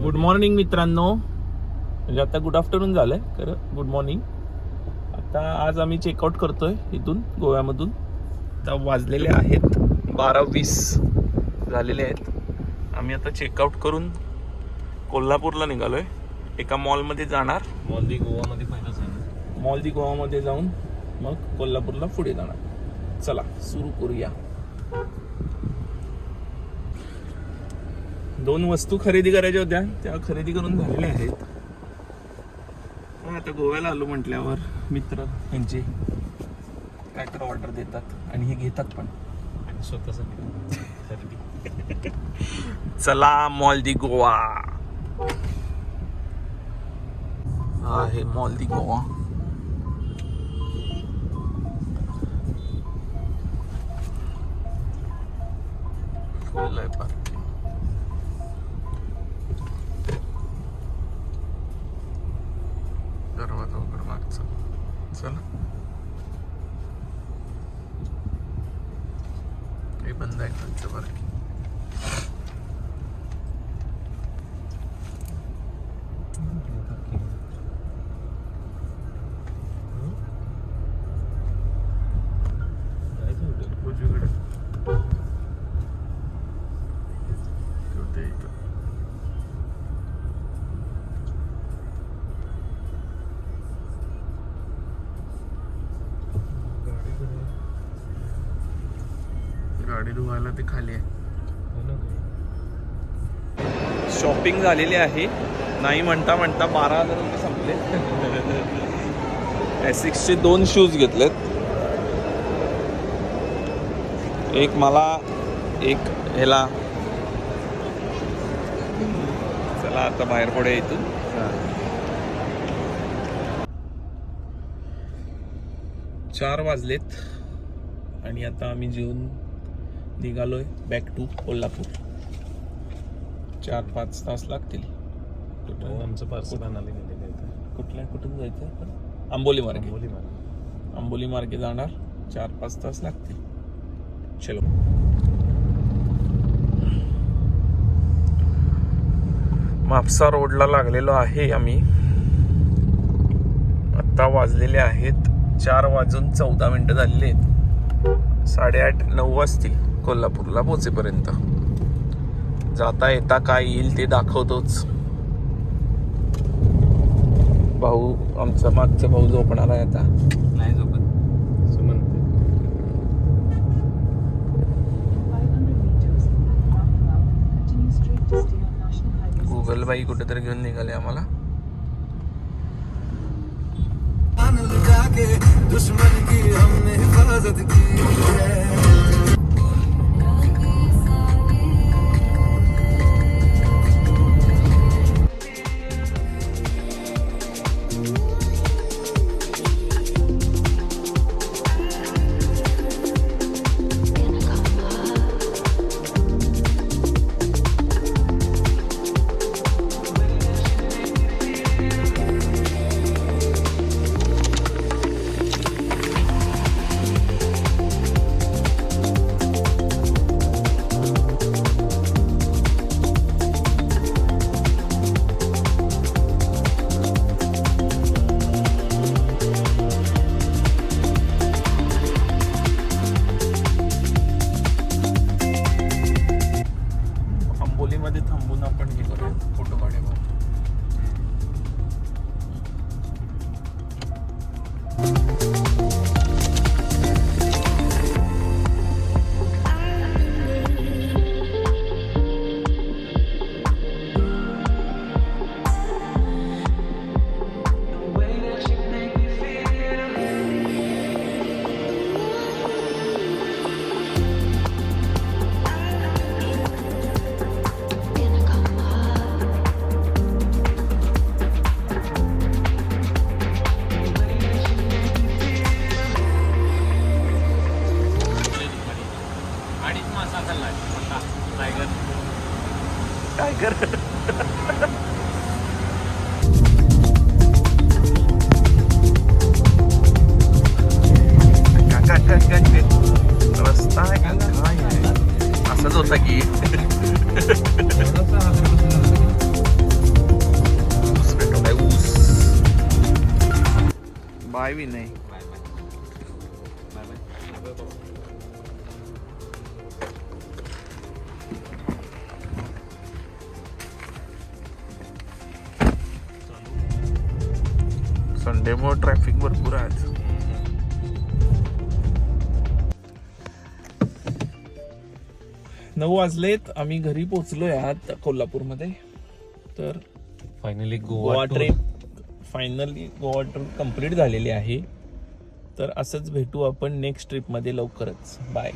Good morning मित्रांनो, म्हणजे आता गुड आफ्टरनून झालंय खरं, गुड मॉर्निंग. आता आज आम्ही चेकआउट करतोय इथून गोव्यामधून. आता वाजलेले आहेत 12:20 झालेले आहेत. आम्ही आता चेकआउट करून कोल्हापूरला निघालोय. एका मॉलमध्ये जाणार. मॉल दी गोवामध्ये पहिलाच आहे. मॉल दी गोवामध्ये जाऊन मग कोल्हापूरला पुढे जाणार. चला सुरू करूया. 2 वस्तू खरेदी करायच्या होत्या, त्या खरेदी करून झालेल्या आहेत. आता गोव्याला आलो म्हटल्यावर मित्र यांचे काय तर ऑर्डर देतात आणि हे घेतात पण स्वतःसाठी. चला मॉल दी गोवा. हा आहे मॉल दी गोवा. फुल आहे पार्किंग. दरवाजा उघड मागचा. चला हे बंद आहे तुमचं पार्किंग. गाडी धुवायला ते खाली आहे. शॉपिंग झालेली आहे. नाही म्हणता म्हणता 12,000 रुपये संपले. एसिक्सचे 2 शूज घेतलेत. एक मला, एक ह्याला. चला आता बाहेर पडे इथून. 4 वाजलेत आणि आता आम्ही जेवून निघालोय बॅक टू कोल्हापूर. 4-5 तास लागतील. आमचं पार्सल आणायला गेलेलं आहे. कुठून जायचं आपण? आंबोली मार्गे जाणार. 4-5 तास लागतील. चलो. म्हापसा रोडला लागलेलो आहे आम्ही. आता वाजलेले आहेत 4:14 झालेले आहेत. 8:30-9 वाजतील कोल्हापूरला पोहोचेपर्यंत. जाता येता काय येईल ते दाखवतोच. भाऊ, आमचा मागचा भाऊ झोपणार आहे आता. नाही झोपत म्हणते. गुगल बाई कुठेतरी घेऊन निघाले आम्हाला. दुश्मन की हमने हिफाजत की है. मध्ये थांबून आपण हे करूया, फोटो काढूया. टायगर रस्ता आहे का काय आहे? असंच होता की bye Vinay. Bye bye bye bye bye. संडेमुळे ट्रॅफिक भरपूर आहे आज. नऊ वाजलेत, आम्ही घरी पोहोचलोय आहात कोल्हापूरमध्ये. तर फायनली गोवा ट्रिप कंप्लीट झालेली आहे. तर असंच भेटू आपण नेक्स्ट ट्रिपमध्ये लवकरच. बाय.